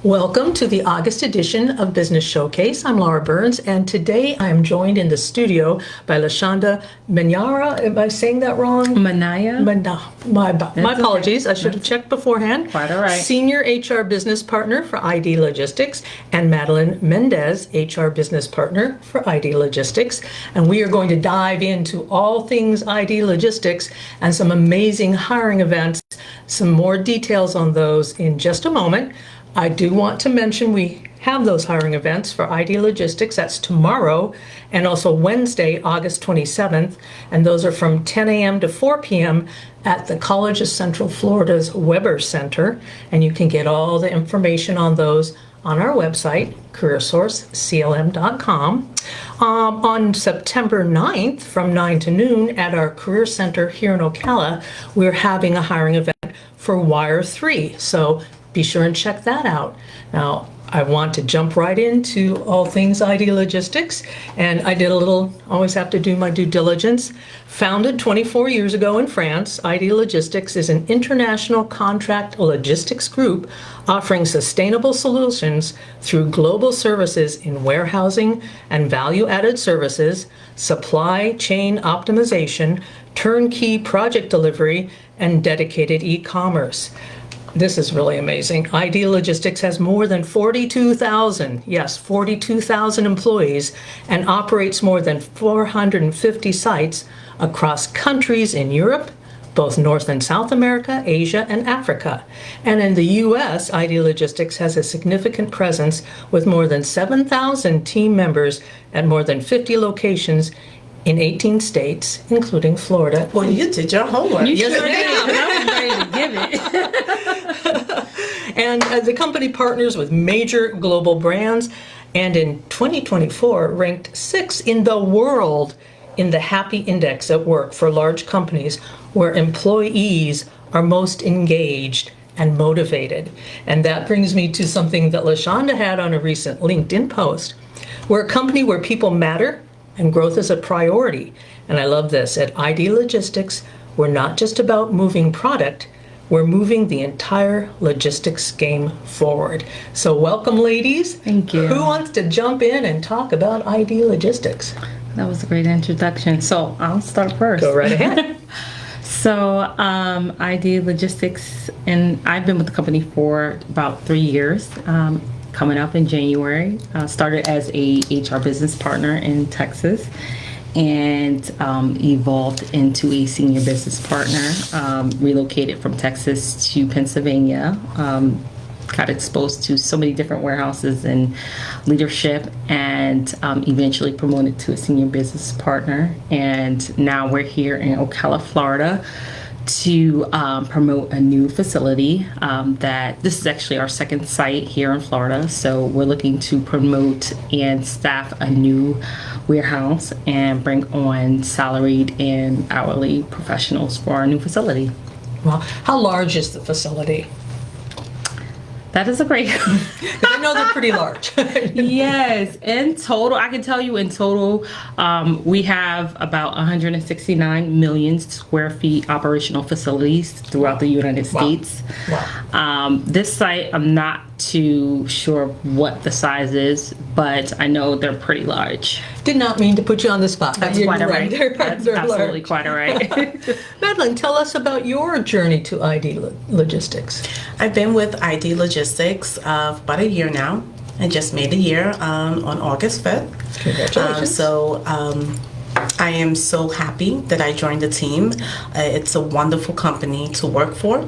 Welcome to the August edition of Business Showcase. I'm Laura Burns, and today I am joined in the studio by LaShonda Menyara. Am I saying that wrong? Manaya. My apologies. Okay. I should have checked beforehand. Quite all right. Senior HR Business Partner for ID Logistics, and Madeline Mendez, HR Business Partner for ID Logistics. And we are going to dive into all things ID Logistics and some amazing hiring events. Some more details on those in just a moment. I do want to mention we have those hiring events for ID Logistics. That's tomorrow and also Wednesday, August 27th. And those are from 10 a.m. to 4 p.m. at the College of Central Florida's Weber Center. And you can get all the information on those on our website, careersourceclm.com. On September 9th from 9 to noon at our Career Center here in Ocala, we're having a hiring event for Wire 3. So be sure and check that out. Now, I want to jump right into all things ID Logistics, and I did always have to do my due diligence. Founded 24 years ago in France, ID Logistics is an international contract logistics group offering sustainable solutions through global services in warehousing and value-added services, supply chain optimization, turnkey project delivery, and dedicated e-commerce. This is really amazing. ID Logistics has more than 42,000 employees and operates more than 450 sites across countries in Europe, both North and South America, Asia, and Africa. And in the U.S., ID Logistics has a significant presence with more than 7,000 team members at more than 50 locations in 18 states, including Florida. Well, you did your homework. You sure did. I was ready to give it. And the company partners with major global brands, and in 2024 ranked 6th in the world in the Happy Index at work for large companies where employees are most engaged and motivated. And that brings me to something that LaShonda had on a recent LinkedIn post. We're a company where people matter and growth is a priority. And I love this. At ID Logistics, we're not just about moving product, we're moving the entire logistics game forward. So welcome, ladies. Thank you. Who wants to jump in and talk about ID Logistics? That was a great introduction. So I'll start first. Go right ahead. So ID Logistics, and I've been with the company for about 3 years. Coming up in January. Started as a HR business partner in Texas and evolved into a senior business partner. Relocated from Texas to Pennsylvania. Got exposed to so many different warehouses and leadership, and eventually promoted to a senior business partner. And now we're here in Ocala, Florida, to promote a new facility that this is actually our second site here in Florida. So we're looking to promote and staff a new warehouse and bring on salaried and hourly professionals for our new facility. Well, how large is the facility? That is a great I know they're pretty large. Yes, in total, I can tell you in total, we have about 169 million square feet operational facilities throughout the United States. Wow. This site, I'm not too sure what the size is, but I know they're pretty large. Did not mean to put you on the spot. That's quite all right. That's absolutely quite all right. Madeline, tell us about your journey to ID Logistics. I've been with ID Logistics for about a year now. I just made a year on August 5th. Congratulations. I am so happy that I joined the team. It's a wonderful company to work for.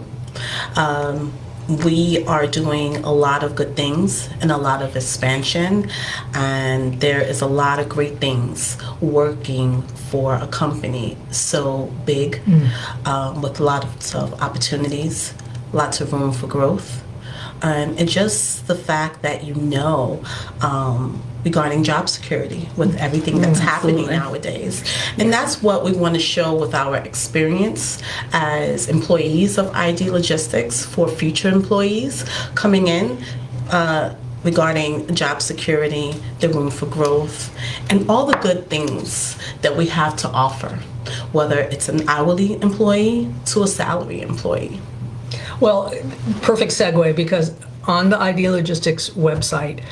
We are doing a lot of good things and a lot of expansion, and there is a lot of great things working for a company so big with lots of opportunities, lots of room for growth. And just the fact that regarding job security with everything that's happening nowadays. And that's what we want to show with our experience as employees of ID Logistics for future employees coming in regarding job security, the room for growth, and all the good things that we have to offer, whether it's an hourly employee to a salary employee. Well, perfect segue, because on the ID Logistics website,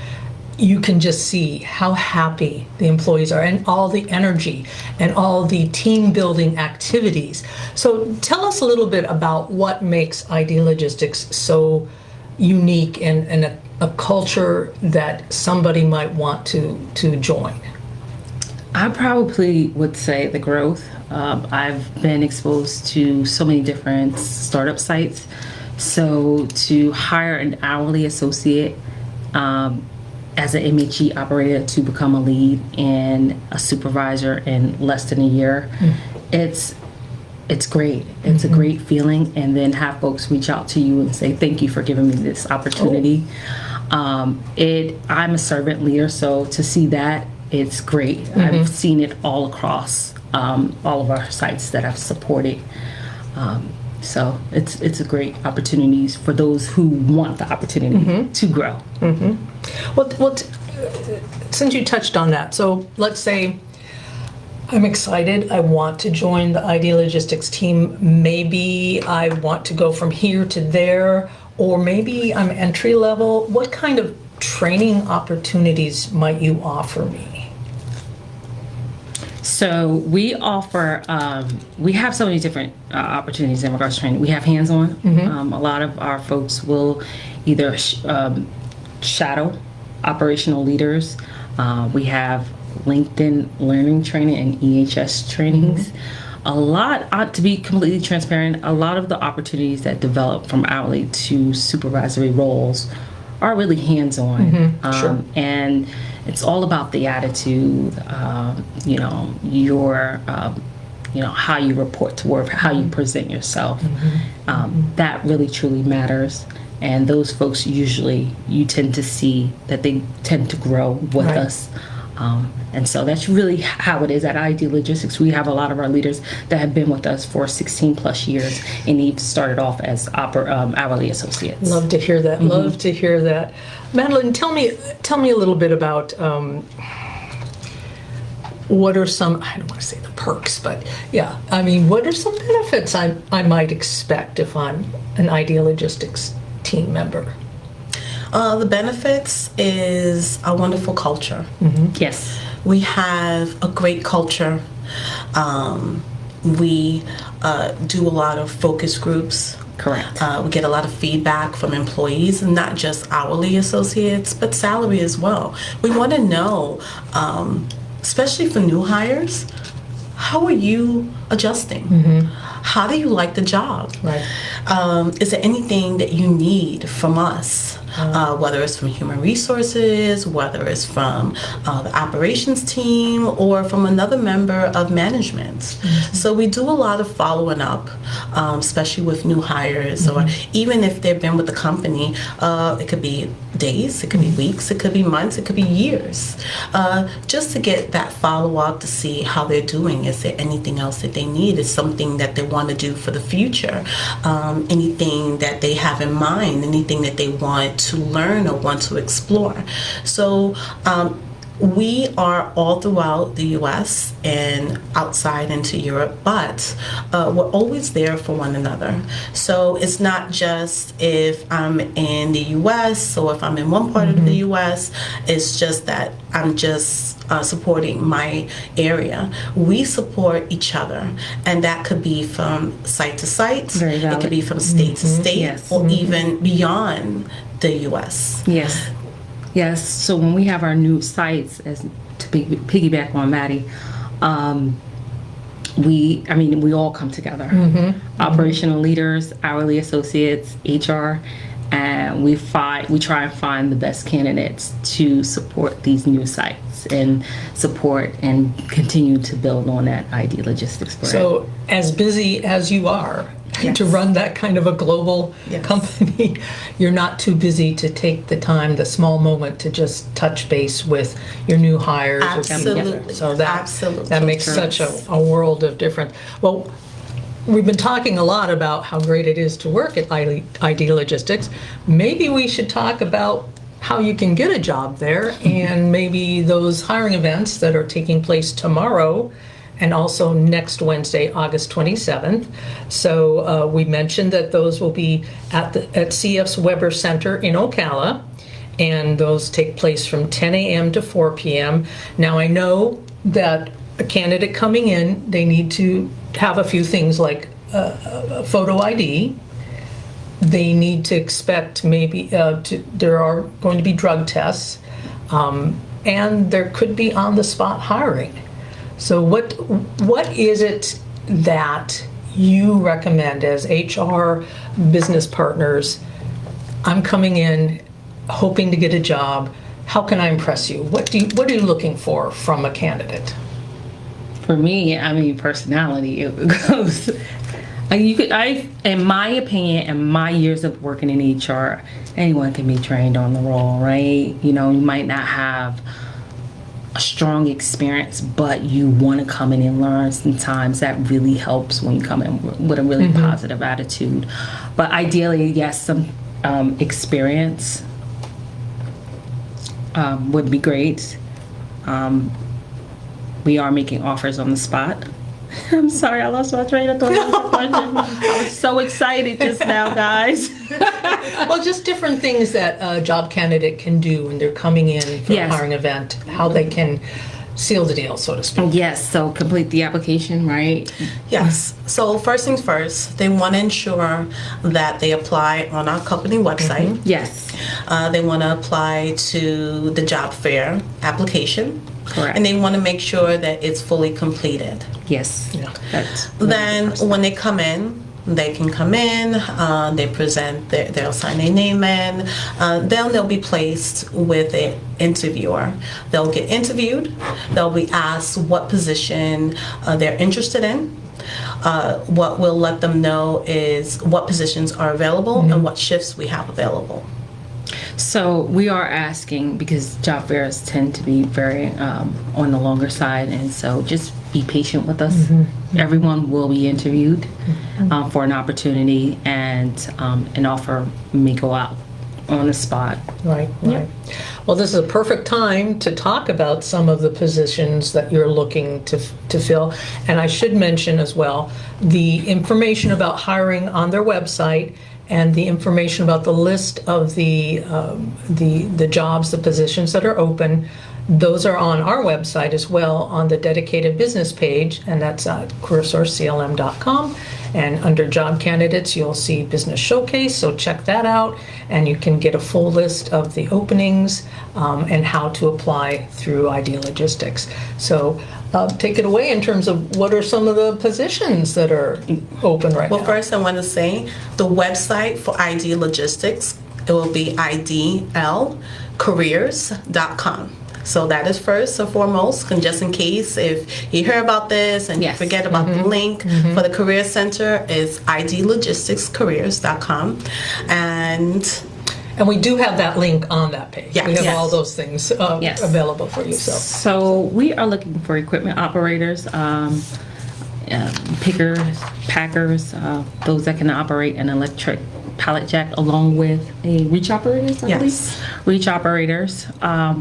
you can just see how happy the employees are and all the energy and all the team building activities. So tell us a little bit about what makes ID Logistics so unique and a culture that somebody might want to join. I probably would say the growth. I've been exposed to so many different startup sites. So to hire an hourly associate as an MHE operator to become a lead and a supervisor in less than a year, it's great. It's a great feeling. And then have folks reach out to you and say, thank you for giving me this opportunity. I'm a servant leader, so to see that, it's great. I've seen it all across all of our sites that I've supported. So it's a great opportunity for those who want the opportunity to grow. Well, since you touched on that, so let's say I'm excited, I want to join the ID Logistics team. Maybe I want to go from here to there, or maybe I'm entry level. What kind of training opportunities might you offer me? So we offer, we have so many different opportunities in regards to training. We have hands-on. A lot of our folks will either shadow operational leaders. We have LinkedIn learning training and EHS trainings. A lot, to be completely transparent, a lot of the opportunities that develop from hourly to supervisory roles are really hands-on. Sure. And it's all about the attitude, how you report to work, how you present yourself. That really truly matters. And those folks usually, you tend to see that they tend to grow with us. And so that's really how it is at ID Logistics. We have a lot of our leaders that have been with us for 16 plus years, and they've started off as hourly associates. Love to hear that. Love to hear that. Madeline, tell me a little bit about what are some, I don't want to say the perks, but yeah, I mean, what are some benefits I might expect if I'm an ID Logistics team member? The benefits is a wonderful culture. Yes. We have a great culture. We do a lot of focus groups. Correct. We get a lot of feedback from employees, and not just hourly associates, but salary as well. We want to know, especially for new hires, how are you adjusting? How do you like the job? Right. Is there anything that you need from us? Whether it's from human resources, whether it's from the operations team, or from another member of management. So we do a lot of following up, especially with new hires, or even if they've been with the company, it could be days, it could be weeks, it could be months, it could be years, just to get that follow-up to see how they're doing. Is there anything else that they need? Is something that they want to do for the future? Anything that they have in mind, anything that they want to learn or want to explore. So we are all throughout the U.S. and outside into Europe, but we're always there for one another. So it's not just if I'm in the U.S. or if I'm in one part of the U.S., it's just that I'm just supporting my area. We support each other, and that could be from site to site. Very valid. It could be from state to state, Yes. or even beyond the U.S. Yes. Yes. So when we have our new sites, as to piggyback on Maddie, we all come together. Operational leaders, hourly associates, HR, and we try and find the best candidates to support these new sites and support and continue to build on that ID Logistics brand. So as busy as you are, to run that kind of a global company, you're not too busy to take the time, the small moment, to just touch base with your new hires. Absolutely. So that Absolutely. makes such a world of difference. Well, we've been talking a lot about how great it is to work at ID Logistics. Maybe we should talk about how you can get a job there, and maybe those hiring events that are taking place tomorrow, and also next Wednesday, August 27th. So we mentioned that those will be at CF's Weber Center in Ocala, and those take place from 10 a.m. to 4 p.m. Now, I know that a candidate coming in, they need to have a few things like a photo ID. They need to expect maybe there are going to be drug tests, and there could be on-the-spot hiring. So what is it that you recommend as HR business partners? I'm coming in hoping to get a job. How can I impress you? What are you looking for from a candidate? For me, I mean, personality. It goes. In my opinion, and my years of working in HR, anyone can be trained on the role, right? You know, you might not have a strong experience, but you want to come in and learn. Sometimes that really helps when you come in with a really positive attitude. But ideally, yes, some experience would be great. We are making offers on the spot. I'm sorry, I lost my train of thought. I was so excited just now, guys. Well, just different things that a job candidate can do when they're coming in for a hiring event, how they can seal the deal, so to speak. Yes, so complete the application, right? Yes. So first things first, they want to ensure that they apply on our company website. Yes. They want to apply to the job fair application. Correct. And they want to make sure that it's fully completed. Yes. Yeah. Then when they come in, they can come in, they present, they'll sign their name in, then they'll be placed with an interviewer. They'll get interviewed, they'll be asked what position they're interested in. What we'll let them know is what positions are available and what shifts we have available. So we are asking, because job fairs tend to be very on the longer side, and so just be patient with us. Everyone will be interviewed for an opportunity, and an offer may go out on the spot. Right. Well, this is a perfect time to talk about some of the positions that you're looking to fill. And I should mention as well, the information about hiring on their website and the information about the list of the jobs, the positions that are open, those are on our website as well on the dedicated business page, and that's at careersourceclm.com. And under job candidates, you'll see Business Showcase, so check that out, and you can get a full list of the openings and how to apply through ID Logistics. So take it away in terms of what are some of the positions that are open right now. Well, first I want to say the website for ID Logistics, it will be idlcareers.com. So that is first and foremost, and just in case if you hear about this and you forget about the link for the Career Center, is idlogisticscareers.com. And we do have that link on that page. Yes. We have Yes. all those things available for you. So we are looking for equipment operators, pickers, packers, those that can operate an electric pallet jack, along with a reach operators, I believe. Reach operators.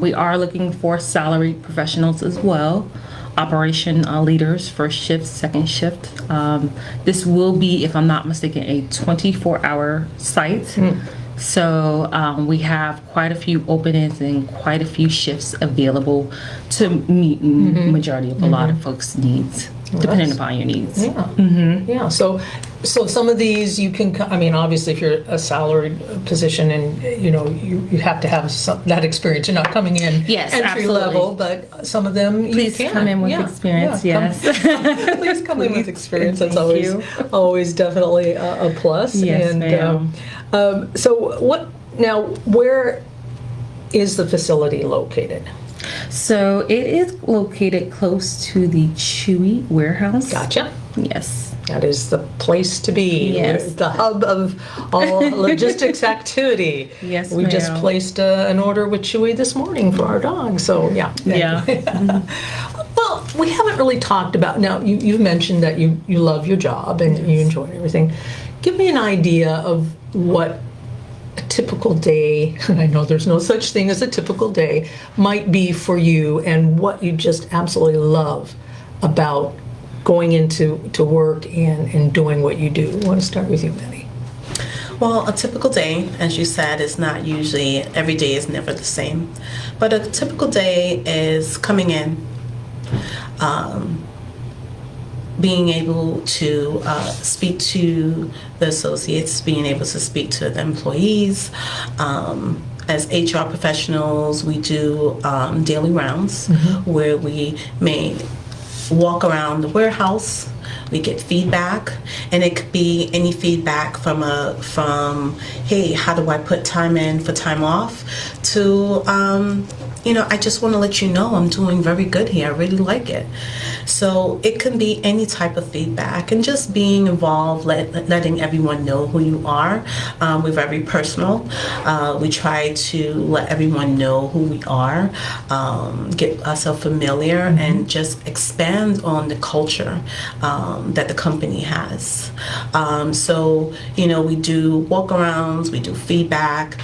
We are looking for salaried professionals as well. Operation leaders, first shift, second shift. This will be, if I'm not mistaken, a 24-hour site. So we have quite a few openings and quite a few shifts available to meet majority of a lot of folks' needs, depending upon your needs. Yeah. So some of these you can, I mean, obviously if you're a salaried position and you have to have that experience. You're not coming in entry level, but some of them Please you can. come in with experience. Please come in with experience. That's always definitely a plus. Yes, ma'am. So where is the facility located? So it is located close to the Chewy warehouse. Gotcha. Yes. That is the place to be. Yes. The hub of all logistics activity. Yes, we just placed an order with Chewy this morning for our dog. So yeah. Well, we haven't really talked about, now you've mentioned that you love your job and you enjoy everything. Give me an idea of what a typical day, and I know there's no such thing as a typical day, might be for you, and what you just absolutely love about going into work and doing what you do? I want to start with you, Betty. Well, a typical day, as you said, is not usually, every day is never the same. But a typical day is coming in, being able to speak to the associates, being able to speak to the employees. As HR professionals, we do daily rounds where we may walk around the warehouse. We get feedback, and it could be any feedback from hey, how do I put time in for time off, to I just want to let you know I'm doing very good here. I really like it. So it can be any type of feedback, and just being involved, letting everyone know who you are. We're very personal. We try to let everyone know who we are, get ourselves familiar, and just expand on the culture that the company has. So, we do walk-arounds, we do feedback,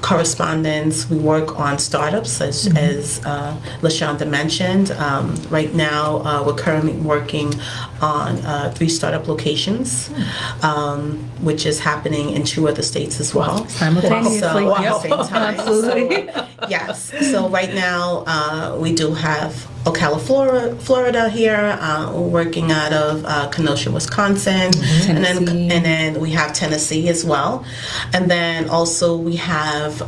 correspondence. We work on startups, as LaShonda mentioned. Right now, we're currently working on 3 startup locations, which is happening in 2 other states as well. Simultaneously. So, at Yep. the same time. Absolutely. So, yes. So right now, we do have Ocala, Florida here. We're working out of Kenosha, Wisconsin, and then we have Tennessee as well, and then also we have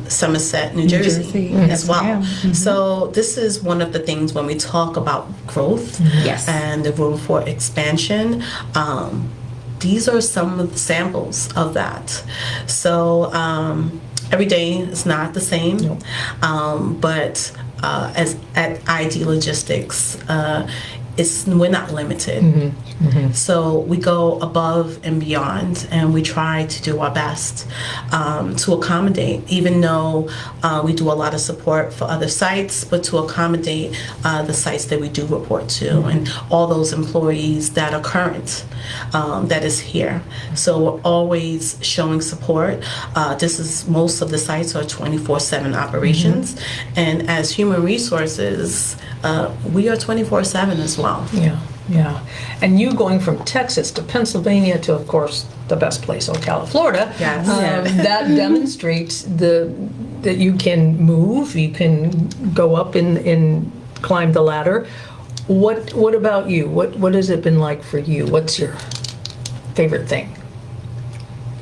Somerset, New Jersey as well. Yeah. So this is one of the things when we talk about growth Yes. and the room for expansion. These are some of the samples of that. So every day is not the same, but as at ID Logistics, we're not limited. So we go above and beyond, and we try to do our best to accommodate, even though we do a lot of support for other sites, but to accommodate the sites that we do report to, and all those employees that are current, that is here. So we're always showing support. Most of the sites are 24/7 operations, and as human resources, we are 24/7 as well. Yeah. And you going from Texas to Pennsylvania to, of course, the best place, Ocala, Florida. Yes. That demonstrates that you can move, you can go up and climb the ladder. What about you? What has it been like for you? What's your favorite thing?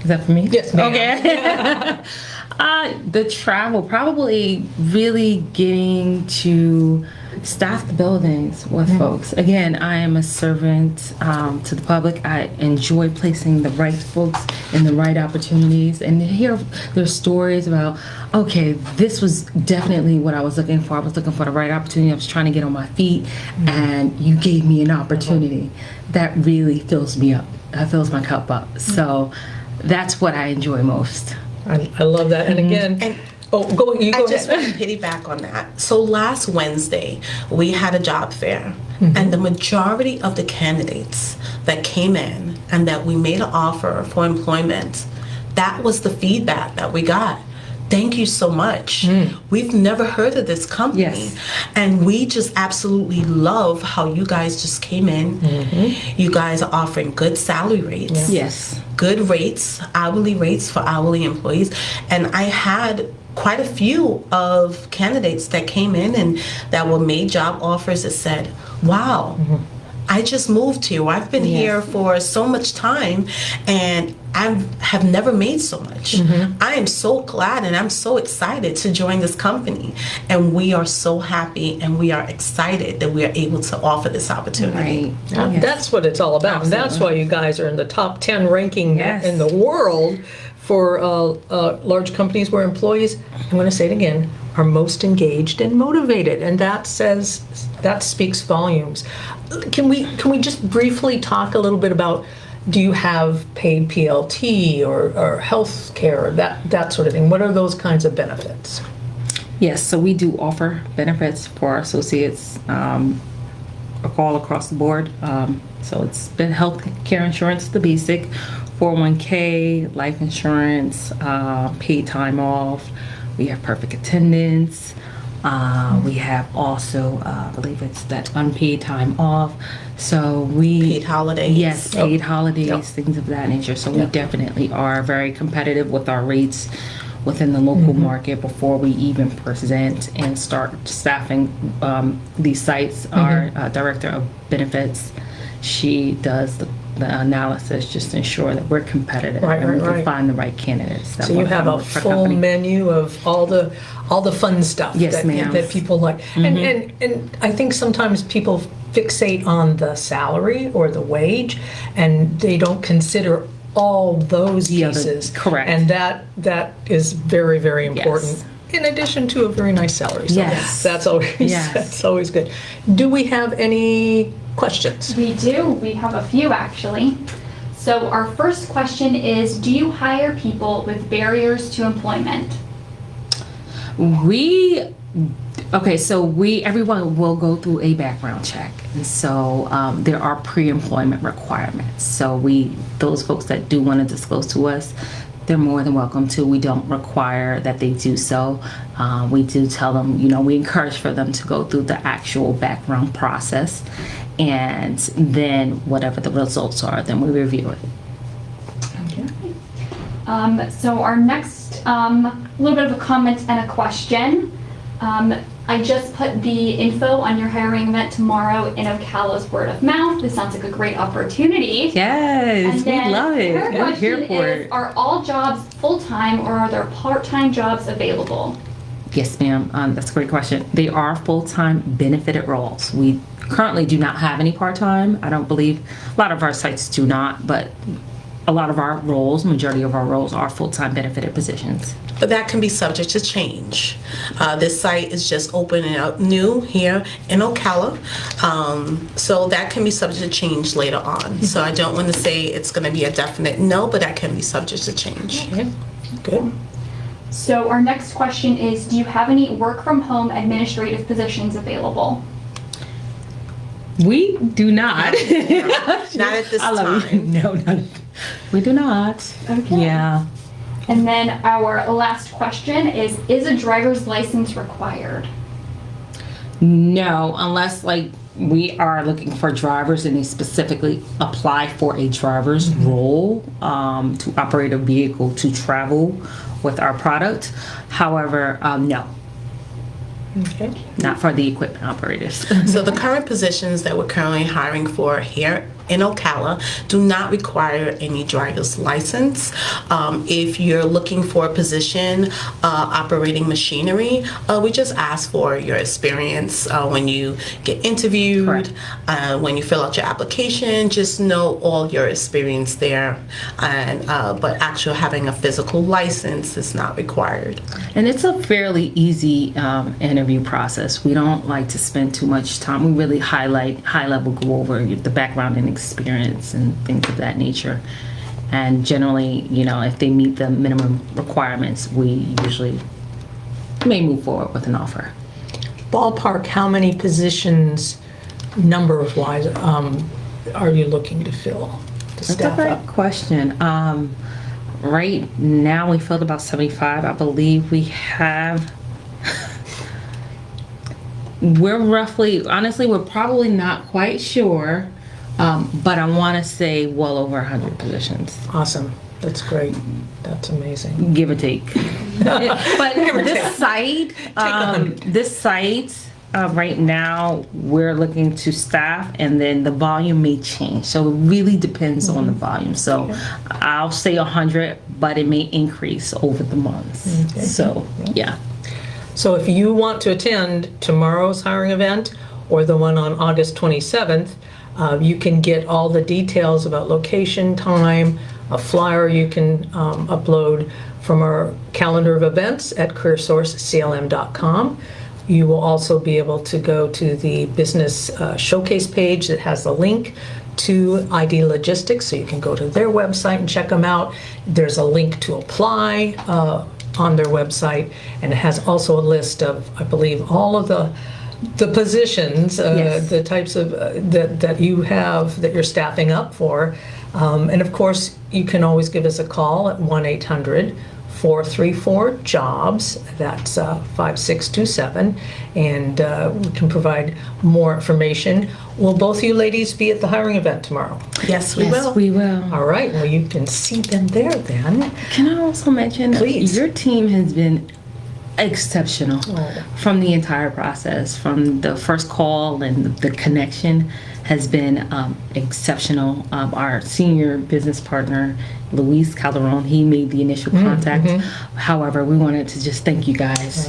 Is that for me? Yes, ma'am. Okay. The travel, probably really getting to staff the buildings with folks. Again, I am a servant to the public. I enjoy placing the right folks in the right opportunities, and to hear their stories about, okay, this was definitely what I was looking for. I was looking for the right opportunity. I was trying to get on my feet, and you gave me an opportunity. That really fills me up. That fills my cup up. So that's what I enjoy most. I love that. And again, I just want to piggyback on that. So last Wednesday, we had a job fair, and the majority of the candidates that came in and that we made an offer for employment, that was the feedback that we got. Thank you so much. We've never heard of this company. Yes. And we just absolutely love how you guys just came in. You guys are offering good salary rates. Yes. Good rates, hourly rates for hourly employees. And I had quite a few of candidates that came in and that were made job offers that said, wow, I just moved here. I've been here for so much time, and I have never made so much. I am so glad and I'm so excited to join this company. And we are so happy and we are excited that we are able to offer this opportunity. Right. That's what it's all about. And that's why you guys are in the top 10 ranking in the world for large companies where employees, I'm going to say it again, are most engaged and motivated, and that speaks volumes. Can we just briefly talk a little bit about, do you have paid PLT or health care, that sort of thing? What are those kinds of benefits? Yes, so we do offer benefits for our associates all across the board. So it's been health care insurance, the basic, 401k, life insurance, paid time off. We have perfect attendance. We have also, I believe it's that unpaid time off. So we Paid holidays. Yes, paid holidays, Yep. things of that nature. So we Yep. definitely are very competitive with our rates within the local market before we even present and start staffing these sites. Our director of benefits, she does the analysis just to ensure that we're competitive Right, and we right, can right. find the right candidates. That So you wanna have come a with our full company. menu of all the fun stuff Yes, that, ma'am. that people like. And I think sometimes people fixate on the salary or the wage, and they don't consider all those The other- pieces. correct. And that is very, very important. Yes. In addition to a very nice salary. So Yes. that's always Yes. that's always good. Do we have any questions? We do. We have a few actually. So our first question is, do you hire people with barriers to employment? Everyone will go through a background check, and so there are pre-employment requirements. So those folks that do want to disclose to us, they're more than welcome to. We don't require that they do so. We do tell them, we encourage for them to go through the actual background process, and then whatever the results are, then we review it. So our next, little bit of a comment and a question. I just put the info on your hiring event tomorrow in Ocala's word of mouth. This sounds like a great opportunity. Yes, And then we love it. her We're here question for is, it. are all jobs full-time or are there part-time jobs available? Yes, ma'am. That's a great question. They are full-time benefited roles. We currently do not have any part-time. I don't believe a lot of our sites do not, but a lot of our roles, majority of our roles, are full-time benefited positions. But that can be subject to change. This site is just opening up new here in Ocala, so that can be subject to change later on. So I don't want to say it's going to be a definite no, but that can be subject to change. Okay, good. So our next question is, do you have any work-from-home administrative positions available? We do not. Not at this I love you. time. No, we do not. Okay. Yeah. And then our last question is a driver's license required? No, unless we are looking for drivers and they specifically apply for a driver's role to operate a vehicle to travel with our product. However, no, Okay. not for the equipment operators. So the current positions that we're currently hiring for here in Ocala do not require any driver's license. If you're looking for a position operating machinery, we just ask for your experience when you get interviewed, Correct. when you fill out your application. Just know all your experience there, and but actually having a physical license is not required. And it's a fairly easy interview process. We don't like to spend too much time. We really highlight, high level, go over the background and experience and things of that nature. And generally, if they meet the minimum requirements, we usually may move forward with an offer. Ballpark, how many positions, numbers-wise, are you looking to fill, to That's a staff great up? question. Right now, we filled about 75. I believe we have. Honestly, we're probably not quite sure, but I want to say well over 100 positions, Awesome, that's great, that's amazing. give or take. But this site, right now, we're looking to staff, and then the volume may change. So it really depends on the volume. So I'll say 100, but it may increase over the months. Okay. So, yeah. So if you want to attend tomorrow's hiring event or the one on August 27th, you can get all the details about location, time, a flyer you can upload from our calendar of events at careersourceclm.com. You will also be able to go to the Business Showcase page that has the link to ID Logistics, so you can go to their website and check them out. There's a link to apply on their website, and it has also a list of, I believe, all of the positions, Yes. the types of that you have, that you're staffing up for, And of course, you can always give us a call at 1-800-434-JOBS. That's 5627. And we can provide more information. Will both of you ladies be at the hiring event tomorrow? Yes, we will. Yes, we will. All right. Well, you can see them there then. Can I also mention, Please. your team has been exceptional Oh. from the entire process, from the first call, and the connection has been exceptional. Our senior business partner, Luis Calderon, he made the initial contact. However, we wanted to just thank you guys.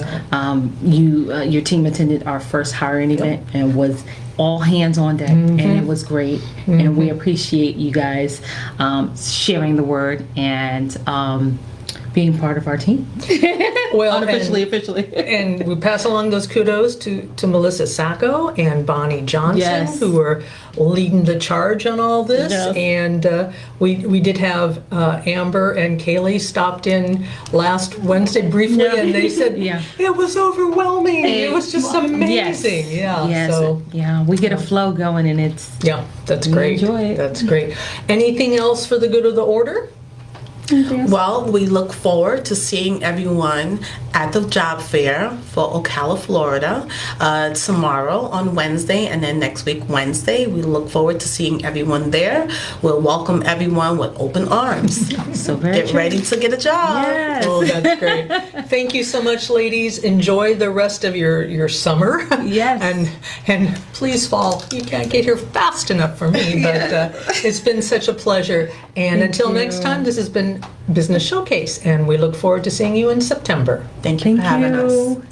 Your team attended our first hiring event and was all hands on deck, and it was great. And we appreciate you guys sharing the word and being part of our team. Well, Unofficially, and, officially. and we pass along those kudos to Melissa Sacco and Bonnie Johnson, Yes. who were leading the charge on all this. Yes. And we did have Amber and Kaylee stopped in last Wednesday briefly, Yeah. and they said Yeah. it was overwhelming. It was just amazing. Yeah. Yes. So Yeah. We get a flow going, and it's yeah, that's We great. enjoy it. That's great. Anything else for the good of the order? Well, we look forward to seeing everyone at the job fair for Ocala, Florida, tomorrow on Wednesday, and then next week, Wednesday. We look forward to seeing everyone there. We'll welcome everyone with open arms. so very Get true. ready to get a job. Yes. Oh, that's great. Thank you so much, ladies. Enjoy the rest of your summer. Yes. And please fall. You can't get here fast enough for me, but it's been such a pleasure. And until next time, this has been Business Showcase, and we look forward to seeing you in September. Thank you for having us. you.